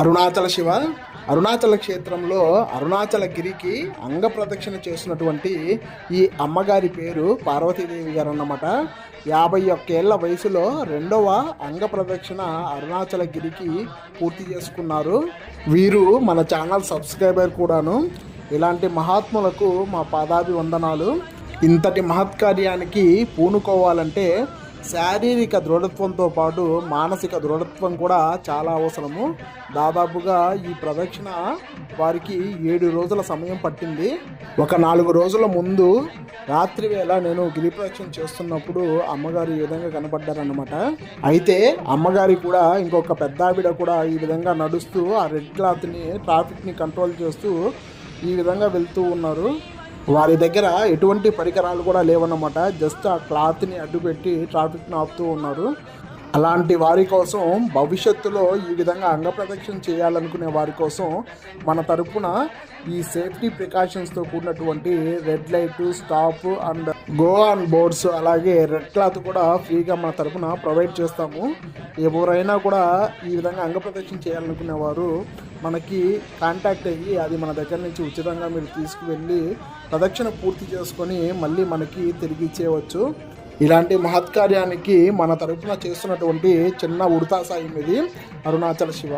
అరుణాచల శివ అరుణాచల క్షేత్రంలో అరుణాచలగిరికి అంగ ప్రదక్షిణ చేసినటువంటి ఈ అమ్మగారి పేరు పార్వతీదేవి గారు అన్నమాట. 51 ఏళ్ల వయసులో రెండవ అంగ ప్రదక్షిణ అరుణాచలగిరికి పూర్తి చేసుకున్నారు. వీరు మన ఛానల్ సబ్స్క్రైబర్ కూడాను. ఇలాంటి మహాత్ములకు మా పాదాభివందనాలు. ఇంతటి మహత్కార్యానికి పూనుకోవాలంటే శారీరక దృఢత్వంతో పాటు మానసిక దృఢత్వం కూడా చాలా అవసరము. దాదాపుగా ఈ ప్రదక్షిణ వారికి 7 రోజుల సమయం పట్టింది. ఒక 4 రోజుల ముందు రాత్రి వేళ నేను గిరి ప్రదక్షిణ చేస్తున్నప్పుడు అమ్మగారు ఈ విధంగా కనపడ్డారన్నమాట. అయితే అమ్మగారి కూడా ఇంకొక పెద్ద ఆవిడ కూడా ఈ విధంగా నడుస్తూ ఆ రెడ్ క్లాత్ని ట్రాఫిక్ని కంట్రోల్ చేస్తూ ఈ విధంగా వెళ్తూ ఉన్నారు. వారి దగ్గర ఎటువంటి పరికరాలు కూడా లేవన్నమాట. జస్ట్ ఆ క్లాత్ని అడ్డుపెట్టి ట్రాఫిక్ని ఆపుతూ ఉన్నారు. అలాంటి వారి కోసం భవిష్యత్తులో ఈ విధంగా అంగప్రదక్షిణ చేయాలనుకునే వారి కోసం మన తరపున ఈ సేఫ్టీ ప్రికాషన్స్తో కూడినటువంటి red light, stop and go on boards, అలాగే రెడ్ క్లాత్ కూడా ఫ్రీగా మన తరపున ప్రొవైడ్ చేస్తాము. ఎవరైనా కూడా ఈ విధంగా అంగప్రదక్షిణ చేయాలనుకునే వారు మనకి కాంటాక్ట్ అయ్యి అది మన దగ్గర నుంచి ఉచితంగా మీరు తీసుకువెళ్ళి ప్రదక్షిణ పూర్తి చేసుకొని మళ్ళీ మనకి తిరిగి ఇచ్చేయవచ్చు. ఇలాంటి మహత్కార్యానికి మన తరపున చేస్తున్నటువంటి చిన్న ఉడతా సాయం ఇది అరుణాచల శివ.